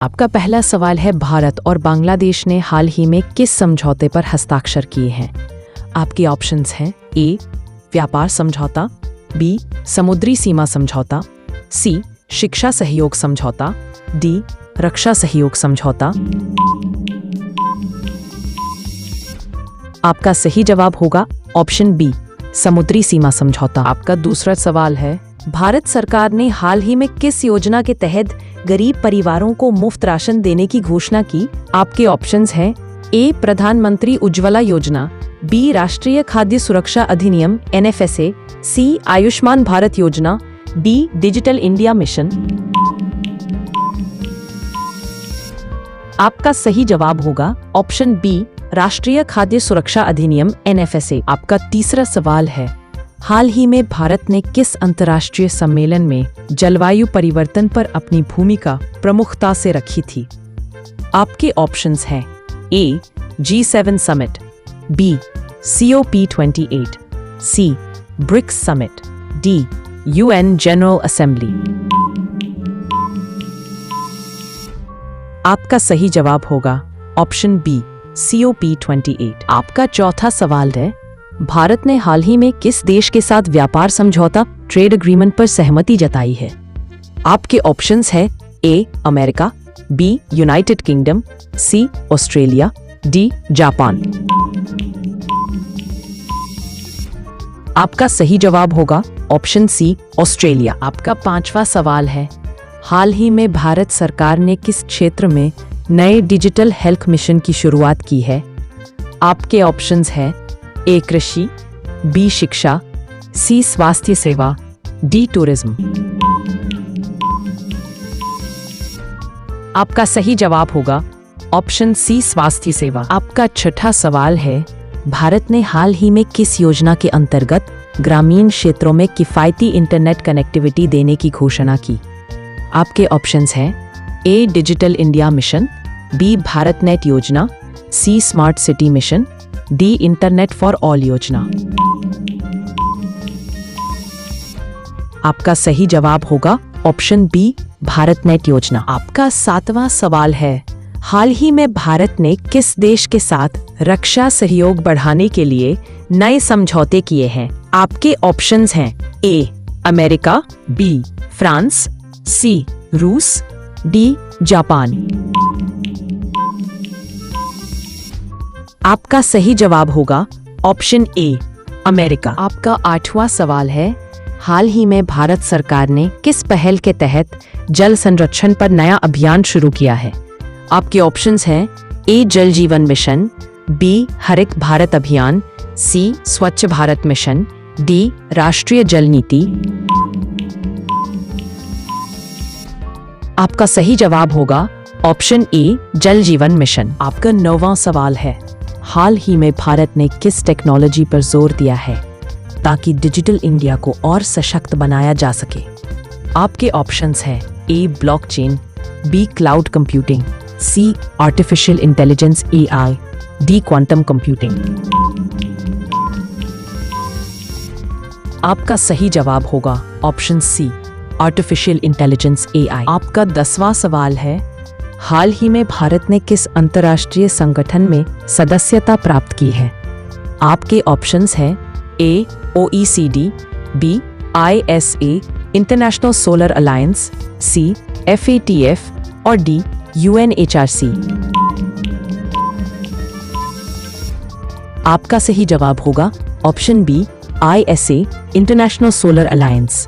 आपका पहला सवाल है, भारत और बांग्लादेश ने हाल ही में किस समझौते पर हस्ताक्षर किए हैं? आपके ऑप्शंस हैं ए व्यापार समझौता, बी समुद्री सीमा समझौता, सी शिक्षा सहयोग समझौता, डी रक्षा सहयोग समझौता। आपका सही जवाब होगा ऑप्शन बी समुद्री सीमा समझौता। आपका दूसरा सवाल है, भारत सरकार ने हाल ही में किस योजना के तहत गरीब परिवारों को मुफ्त राशन देने की घोषणा की? आपके ऑप्शंस हैं ए प्रधानमंत्री उज्ज्वला योजना, बी राष्ट्रीय खाद्य सुरक्षा अधिनियम NFSA, सी आयुष्मान भारत योजना, डी डिजिटल इंडिया मिशन। आपका सही जवाब होगा ऑप्शन बी राष्ट्रीय खाद्य सुरक्षा अधिनियम NFSA। आपका तीसरा सवाल है, हाल ही में भारत ने किस अंतर्राष्ट्रीय सम्मेलन में जलवायु परिवर्तन पर अपनी भूमिका प्रमुखता से रखी थी? आपके ऑप्शंस हैं A G7 summit, B COP28, C BRICS summit, D UN general assembly. आपका सही जवाब होगा ऑप्शन बी COP28। आपका चौथा सवाल है, भारत ने हाल ही में किस देश के साथ व्यापार समझौता ट्रेड एग्रीमेंट पर सहमति जताई है? आपके ऑप्शंस हैं A America, B United Kingdom, C Australia, D Japan. आपका सही जवाब होगा ऑप्शन सी ऑस्ट्रेलिया। आपका पांचवा सवाल है, हाल ही में भारत सरकार ने किस क्षेत्र में नए डिजिटल हेल्थ मिशन की शुरुआत की है? आपके ऑप्शंस हैं ए कृषि, बी शिक्षा, सी स्वास्थ्य सेवा, डी टूरिज्म। आपका सही जवाब होगा ऑप्शन सी स्वास्थ्य सेवा। आपका छठा सवाल है, भारत ने हाल ही में किस योजना के अंतर्गत ग्रामीण क्षेत्रों में किफायती इंटरनेट कनेक्टिविटी देने की घोषणा की? आपके ऑप्शंस हैं A digital India mission, B Bharat net योजना, C smart city mission, D internet for all योजना। आपका सही जवाब होगा ऑप्शन बी भारत नेट योजना। आपका सातवां सवाल है, हाल ही में भारत ने किस देश के साथ रक्षा सहयोग बढ़ाने के लिए नए समझौते किए हैं? आपके ऑप्शंस हैं ए अमेरिका, बी फ्रांस, सी रूस, डी जापान। आपका सही जवाब होगा ऑप्शन ए अमेरिका। आपका आठवां सवाल है, हाल ही में भारत सरकार ने किस पहल के तहत जल संरक्षण पर नया अभियान शुरू किया है? आपके ऑप्शंस हैं ए जल जीवन मिशन, बी हरित भारत अभियान, सी स्वच्छ भारत मिशन, डी राष्ट्रीय जल नीति। आपका सही जवाब होगा ऑप्शन ए जल जीवन मिशन। आपका 9वां सवाल है, हाल ही में भारत ने किस टेक्नोलॉजी पर जोर दिया है ताकि डिजिटल इंडिया को और सशक्त बनाया जा सके? आपके ऑप्शंस हैं A blockchain, B cloud computing, C artificial intelligence AI, D quantum computing. आपका सही जवाब होगा option C artificial intelligence AI। आपका 10वां सवाल है, हाल ही में भारत ने किस अंतर्राष्ट्रीय संगठन में सदस्यता प्राप्त की है? आपके ऑप्शंस हैं A OECD, B ISA international solar alliance, C FATF और डी UNHRC। आपका सही जवाब होगा option B ISA international solar alliance.